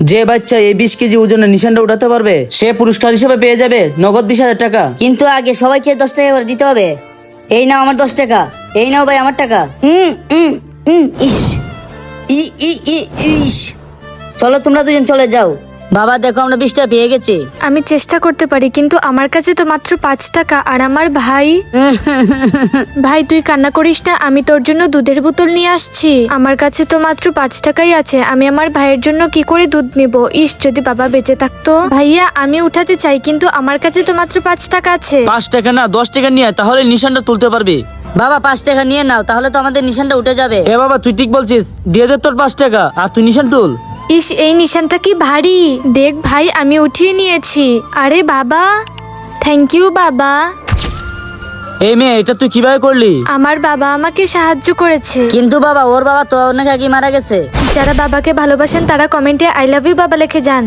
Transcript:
যে বাচ্চা এই 20 কেজি ওজনের নিশানটা উঠাতে পারবে সে পুরস্কার হিসেবে পেয়ে যাবে নগদ 20,000 টাকা। কিন্তু আগে সবাইকে 10 টাকা করে দিতে হবে। এই নাও আমার 10 টাকা, এই নাও ভাই আমার টাকা। ইস ই ই ই ইস। চলো তোমরা দুজন চলে যাও। বাবা দেখো আমরা 20 টাকা পেয়ে গেছি। আমি চেষ্টা করতে পারি, কিন্তু আমার কাছে তো মাত্র 5 টাকা। আর আমার ভাই ভাই তুই কান্না করিস না, আমি তোর জন্য দুধের বোতল নিয়ে আসছি। আমার কাছে তো মাত্র 5 টাকাই আছে, আমি আমার ভাইয়ের জন্য কি করে দুধ নিব। ইস, যদি বাবা বেঁচে থাকতো। ভাইয়া আমি উঠাতে চাই, কিন্তু আমার কাছে তো মাত্র 5 টাকা আছে। 5 টাকা না 10 টাকা নিয়ে আয়, তাহলে নিশানটা তুলতে পারবি। বাবা 5 টাকা নিয়ে নাও, তাহলে তো আমাদের নিশানটা উঠে যাবে। এ বাবা তুই ঠিক বলছিস, দিয়ে দে তোর 5 টাকা আর তুই নিশান তুল। ইস, এই নিশানটা কি ভারী। দেখ ভাই আমি উঠিয়ে নিয়েছি। আরে বাবা, থ্যাংক ইউ বাবা। এই মেয়ে এটা তুই কিভাবে করলি? আমার বাবা আমাকে সাহায্য করেছে। কিন্তু বাবা ওর বাবা তো অনেক আগে মারা গেছে। যারা বাবাকে ভালোবাসেন তারা কমেন্টে আই লাভ ইউ বাবা লিখে যান।